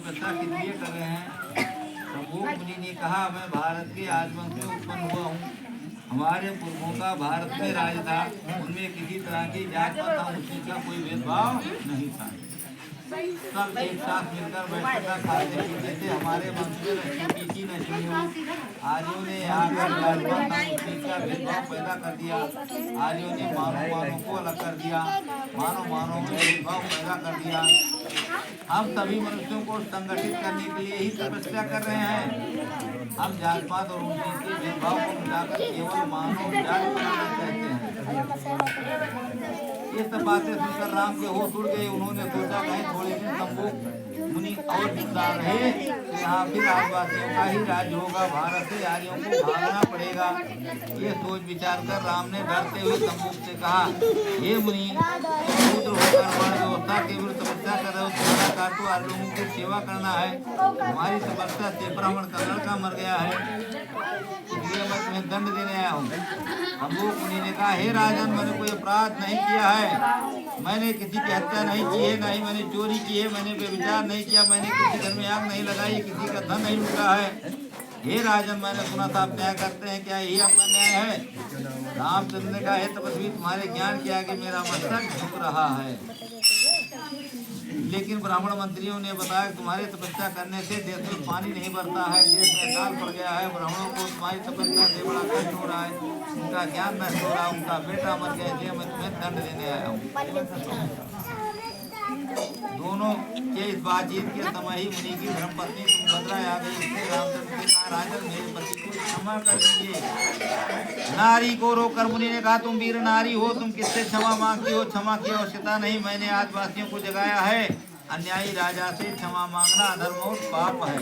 तपस्या किस लिए कर रहे हैं? शंभू मुनि ने कहा, मैं भारत के आजमन से उत्पन्न हुआ हूँ। हमारे पुरखों का भारत में राज था, उनमें किसी तरह की जात पात ऊंची का कोई भेदभाव नहीं था। सब एक साथ मिलकर बैठकर खाते पीते थे। हमारे वंश में न चीची न चिड़ियों। आर्यों ने आकर जात पात ऊंची का भेदभाव पैदा कर दिया। आर्यों ने मानव मानव को अलग कर दिया, मानव मानव में भेदभाव पैदा कर दिया। हम सभी मनुष्यों को संगठित करने के लिए ही तपस्या कर रहे हैं। हम जात पात और ऊंची के भेदभाव को मिटाकर केवल मानव जात बनाना चाहते हैं। ये सब बातें सुनकर राम के होश उड़ गए। उन्होंने सोचा कहीं थोड़े दिन शंभू मुनि और जिंदा रहे तो यहाँ फिर आदिवासियों का ही राज्य होगा, भारत से आर्यों को भागना पड़ेगा। ये सोच विचार कर राम ने डरते हुए शंभू से कहा, हे मुनि, शूद्र होकर वर्ण व्यवस्था के विरुद्ध तपस्या कर रहे हो। तुम्हारा कार्य तो आर्यों की सेवा करना है। तुम्हारी तपस्या से ब्राह्मण का लड़का मर गया है, इसलिए मैं तुम्हें दंड देने आया हूँ। शंभू मुनि ने कहा, हे राजन, मैंने कोई अपराध नहीं किया है। मैंने किसी की हत्या नहीं की है, नहीं मैंने चोरी की है, मैंने व्यभिचार नहीं किया, मैंने किसी घर में आग नहीं लगाई, किसी का धन नहीं लूटा है। हे राजन, मैंने सुना था आप न्याय करते हैं, क्या यही आपका न्याय है? रामचंद्र ने कहा, हे तपस्वी, तुम्हारे ज्ञान के आगे मेरा मस्तक झुक रहा है। लेकिन ब्राह्मण मंत्रियों ने बताया, तुम्हारे तपस्या करने से देश में पानी नहीं बढ़ता है, देश में अकाल पड़ गया है। ब्राह्मणों को तुम्हारी तपस्या से बड़ा कष्ट हो रहा है, उनका ज्ञान नष्ट हो रहा है, उनका बेटा मर गया, इसलिए मैं तुम्हें दंड देने आया हूँ। दोनों के इस बातचीत के समय ही मुनि की धर्मपत्नी तुंगभद्रा आ गई। उसने रामचंद्र से कहा, राजन, मेरे पति को क्षमा कर दीजिए। नारी को रोककर मुनि ने कहा, तुम वीर नारी हो, तुम किससे क्षमा मांगती हो? क्षमा की आवश्यकता नहीं, मैंने आदिवासियों को जगाया है। अन्यायी राजा से क्षमा मांगना अधर्म और पाप है।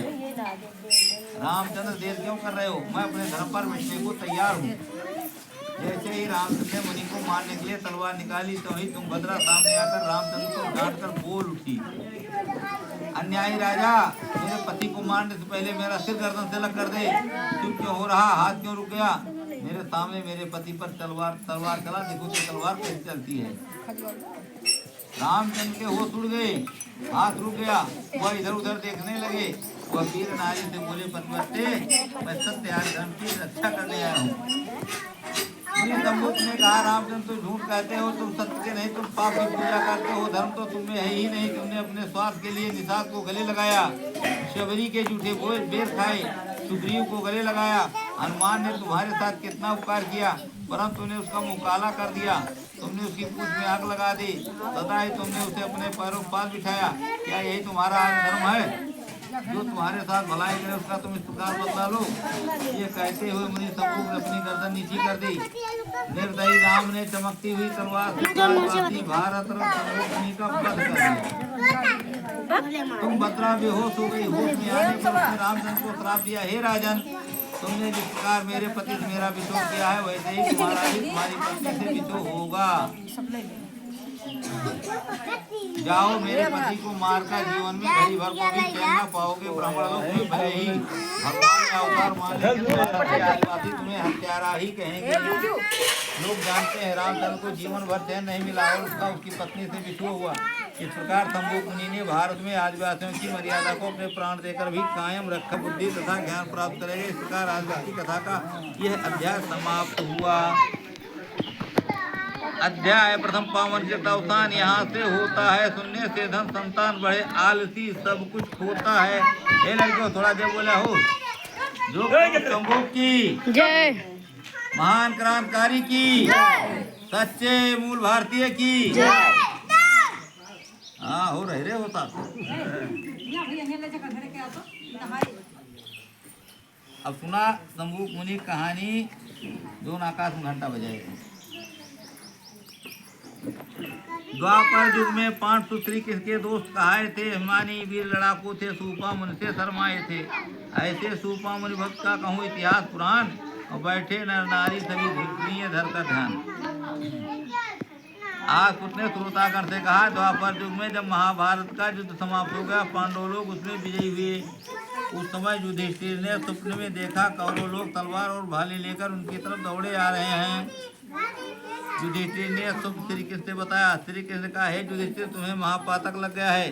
रामचंद्र, देर क्यों कर रहे हो? मैं अपने धर्म पर मिटने को तैयार हूँ। जैसे ही रामचंद्र ने मुनि को मारने के लिए तलवार निकाली तो ही तुंगभद्रा सामने आकर रामचंद्र को डांटकर बोल उठी, अन्यायी राजा, मेरे पति को मारने से पहले मेरा सिर गर्दन से अलग कर दे। चुप क्यों हो रहा? हाथ क्यों रुक गया? मेरे सामने मेरे पति पर तलवार चला, देखो तो तलवार कैसे चलती है। रामचंद्र के होश उड़ गए, हाथ रुक गया, वह इधर उधर देखने लगे। वह वीर नारी से बोले, पतिव्रते, मैं सत्य धर्म की रक्षा करने आया हूँ। शंभू ने कहा, रामचंद्र, तुम झूठ कहते हो, तुम सत्य के नहीं, तुम पाप की पूजा करते हो। धर्म तो तुम में है ही नहीं। तुमने अपने स्वार्थ के लिए निषाद को गले लगाया, शबरी के झूठे बेर खाए, सुग्रीव को गले लगाया। हनुमान ने तुम्हारे साथ कितना उपकार किया, परंतु तुमने उसका मुंह काला कर दिया। तुमने उसकी पूंछ में आग लगा दी, सदा ही तुमने उसे अपने पैरों पास बिठाया। क्या यही तुम्हारा धर्म है? जो तुम्हारे साथ भलाई करे उसका तुम इस प्रकार बदला लो। ये कहते हुए मुनि शंभू ने अपनी गर्दन नीची कर दी। निर्दयी राम ने चमकती हुई तलवार से भारत रत्न शंभू मुनि का वध कर दिया। तुंगभद्रा बेहोश हो गई। होश में आने पर उसने रामचंद्र को श्राप दिया, हे राजन, तुमने जिस प्रकार मेरे पति से मेरा विद्रोह किया है, वैसे ही तुम्हारा भी तुम्हारी पत्नी से विद्रोह होगा। जाओ, मेरे पति को मारकर जीवन में घड़ी भर को भी चैन न पाओगे। ब्राह्मण लोग में भले ही भगवान का अवतार माने, आदिवासी तुम्हें हत्यारा ही कहेंगे। लोग जानते हैं रामचंद्र को जीवन भर चैन नहीं मिला और उसका उसकी पत्नी से विद्रोह हुआ। इस प्रकार शंभू मुनि ने भारत में आदिवासियों की मर्यादा को अपने प्राण देकर भी कायम रखा, बुद्धि तथा ज्ञान प्राप्त करेंगे। इस प्रकार आदिवासी कथा का यह अध्याय समाप्त हुआ। अध्याय प्रथम पावन का अवसान यहाँ से होता है। सुनने से धन संतान बढ़े, आलसी सब कुछ होता है। हे लड़कियों, थोड़ा देर बोला हो। जो शंभू की जय, महान क्रांतिकारी की सच्चे मूल भारतीय की जय। हाँ, हो रहे रे होता। अब सुना शंभू मुनि कहानी, दोनों आकाश में घंटा बजाएगा। द्वापर युग में पांडु श्री कृष्ण के दोस्त कहाए थे। हिमानी वीर लड़ाकू थे, सूपा मुनि से शर्माए थे। ऐसे सूपा मुनि भक्त का कहूँ इतिहास पुराण, और बैठे नर नारी सभी धुनिये धर का ध्यान। आज उसने श्रोतागण से कहा, द्वापर युग में जब महाभारत का युद्ध समाप्त हो गया, पांडव लोग उसमें विजयी हुए। उस समय युधिष्ठिर ने स्वप्न में देखा, कौरव लोग तलवार और भाले लेकर उनकी तरफ दौड़े आ रहे हैं। युधिष्ठिर ने स्वप्न श्री कृष्ण से बताया। श्री कृष्ण का, हे युधिष्ठिर, तुम्हें महापातक लग गया है।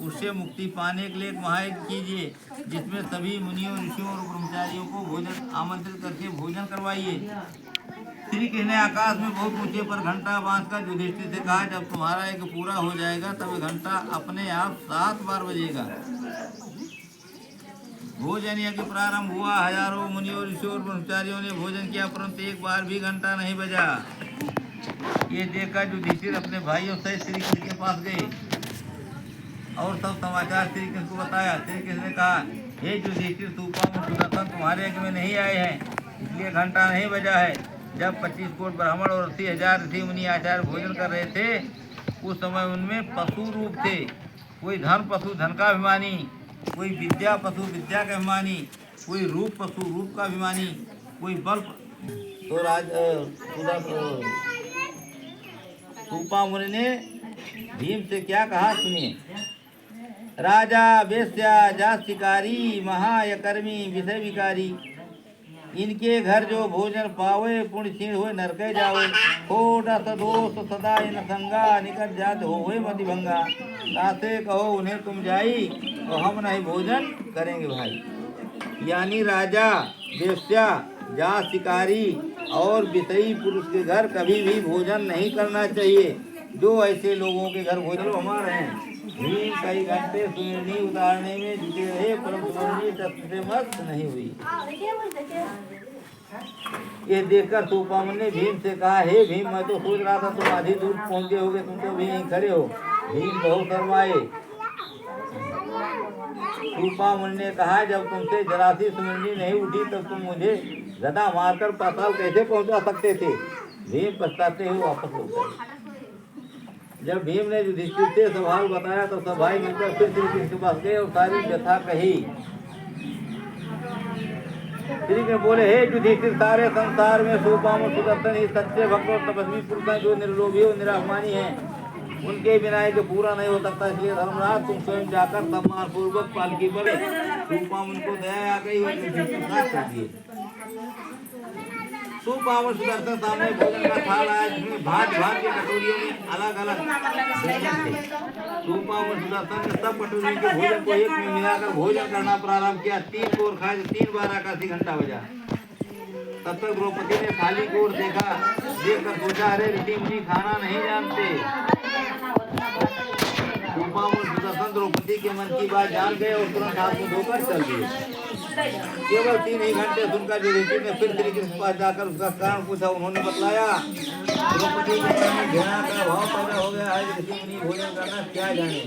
उससे मुक्ति पाने के लिए एक महायज्ञ कीजिए, जिसमें सभी मुनियों, ऋषियों और ब्रह्मचारियों को भोजन आमंत्रित करके भोजन करवाइए। श्री कृष्ण ने आकाश में बहुत ऊंचे पर घंटा बांधकर युधिष्ठिर से कहा, जब तुम्हारा यज्ञ पूरा हो जाएगा तब घंटा अपने आप 7 बार बजेगा। भोजन यज्ञ प्रारंभ हुआ। हजारों मुनियों, ऋषियों और ब्रह्मचारियों ने भोजन किया, परंतु एक बार भी घंटा नहीं बजा। ये देखकर युधिष्ठिर अपने भाइयों सहित श्री कृष्ण के पास गए और सब समाचार श्री कृष्ण को बताया। श्री कृष्ण ने कहा, हे युधिष्ठिर, सूपामुख सुदर्शन तुम्हारे यज्ञ में नहीं आए हैं, इसलिए घंटा नहीं बजा है। जब 25 कोट ब्राह्मण और 80,000 ऋषि मुनि आचार्य भोजन कर रहे थे, उस समय उनमें पशु रूप थे। कोई धन पशु धन का अभिमानी, कोई विद्या पशु विद्या का अभिमानी, कोई रूप पशु रूप का अभिमानी, कोई बल। तो सूपा मुनि ने भीम से क्या कहा सुनिए। राजा वेश्या जात शिकारी महायकर्मी विषय विकारी, इनके घर जो भोजन पावे पुण्य क्षीण हो नरके जावे। खोटा सदोष सदा इन संगा निकट जात होवे मति भंगा। तासे कहो उन्हें तुम जाई और हम नहीं भोजन करेंगे भाई। यानी राजा वेश्या जात शिकारी और विषयी पुरुष के घर कभी भी भोजन नहीं करना चाहिए। जो ऐसे लोगों के घर भोजन हमारे हैं। भीम कई घंटे सुरनी उतारने में जुटे रहे, परंतु सुरनी तत्व से मस्त नहीं हुई। ये देखकर सूपामुनि ने भीम से कहा, हे भीम, मैं तो सोच रहा था तुम आधी दूर पहुंच गए होगे, तुम तो भी यहीं खड़े हो। भीम बहुत शर्माए। सूपामुनि ने कहा, जब तुमसे जरा सी सुरनी नहीं उठी तब तुम मुझे गदा मारकर पाताल कैसे पहुंचा सकते थे। भीम पछताते हुए वापस लौट गए। जब भीम ने युधिष्ठिर से सवाल बताया तो सब भाई मिलकर फिर श्री कृष्ण के पास गए और सारी व्यथा कही। श्री कृष्ण बोले, हे युधिष्ठिर, सारे संसार में सूपामुख सुदर्शन ही सच्चे भक्त और तपस्वी पुरुष हैं, जो निर्लोभी और निराभिमानी हैं। उनके बिना ये पूरा नहीं हो सकता। इसलिए धर्मराज, तुम स्वयं जाकर सम्मान पूर्वक पालकी पर सूपामुनि को दया आ गई और युधिष्ठिर साथ कर दिए। सूपामुनि सुदर्शन सामने भोजन का थाल आया, जिसमें भांत भांत के कटोरियों में अलग अलग व्यंजन थे। सूपामुनि सुदर्शन ने सब कटोरियों के भोजन को एक में मिलाकर भोजन करना प्रारंभ किया। 3 कोर खाए, 3 बार आकाशी घंटा बजा। तब तक द्रौपदी ने थाली को ओर देखा, देखकर सोचा, अरे ऋषि मुनि खाना नहीं जानते। सूपामुनि सुदर्शन द्रौपदी के मन की बात जान गए और तुरंत हाथ में धोकर चल दिए। केवल 3 ही घंटे सुनकर युधिष्ठिर ने फिर श्री कृष्ण के पास जाकर उसका कारण पूछा। उन्होंने बतलाया, द्रौपदी के मन में घृणा का भाव पैदा हो गया है। ऋषि मुनि भोजन करना क्या जाने।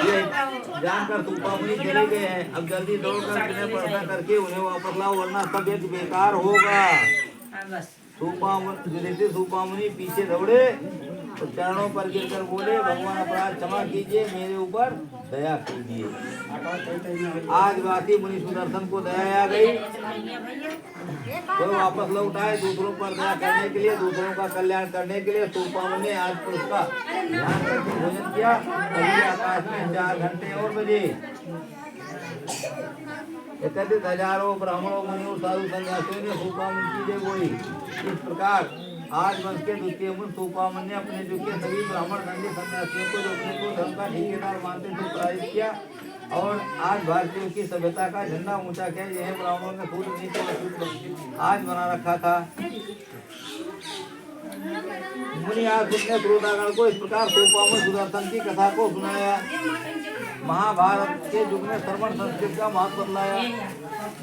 ये जानकर सूपामुनि चले गए हैं। अब जल्दी दौड़कर उन्हें प्रार्थना करके उन्हें वापस लाओ, वरना सब यज्ञ बेकार होगा। युधिष्ठिर सूपामुनि पीछे दौड़े और चरणों पर गिरकर बोले, भगवान अपराध क्षमा कीजिए, मेरे ऊपर दया कीजिए। आदिवासी मुनि सुदर्शन को दया आ गई। वो वापस लौट आए दूसरों पर दया करने के लिए, दूसरों का कल्याण करने के लिए। सूपामुनि ने आज पुरुष का ध्यान करके भोजन किया। तभी आकाश में 4 घंटे और बजे। 31,000 ब्राह्मणों, मुनियों, साधु सन्यासियों ने सूपामुनि की जय बोली। इस प्रकार आज वंश के द्वितीय मुनि सूपामुनि ने अपने युग के सभी ब्राह्मण दंडी सन्यासियों को, जो अपने को धर्म का ठेकेदार मानते थे, पराजित किया और आज भारतीयों की सभ्यता का झंडा ऊंचा किया। यह ब्राह्मणों ने सूर्य नीति आज बना रखा था। मुनि आज ने श्रोतागण को इस प्रकार सूपामुनि सुदर्शन की कथा को सुनाया। महाभारत के युग में श्रवण संस्कृत का महत्व बतलाया।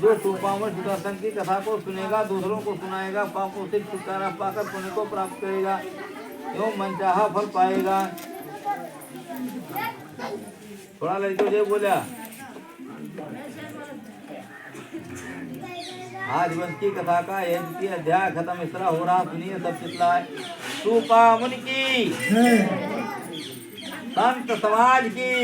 जो सूपामुनि सुदर्शन की कथा को सुनेगा, दूसरों को सुनाएगा, पापों से छुटकारा पाकर पुण्य को प्राप्त करेगा एवं मनचाहा फल पाएगा। थोड़ा लड़कों जय बोला। आज वंश की कथा का यह द्वितीय अध्याय खत्म। इस तरह हो रहा, सुनिए सब चितलाए। सूपामुनि की, संत समाज की।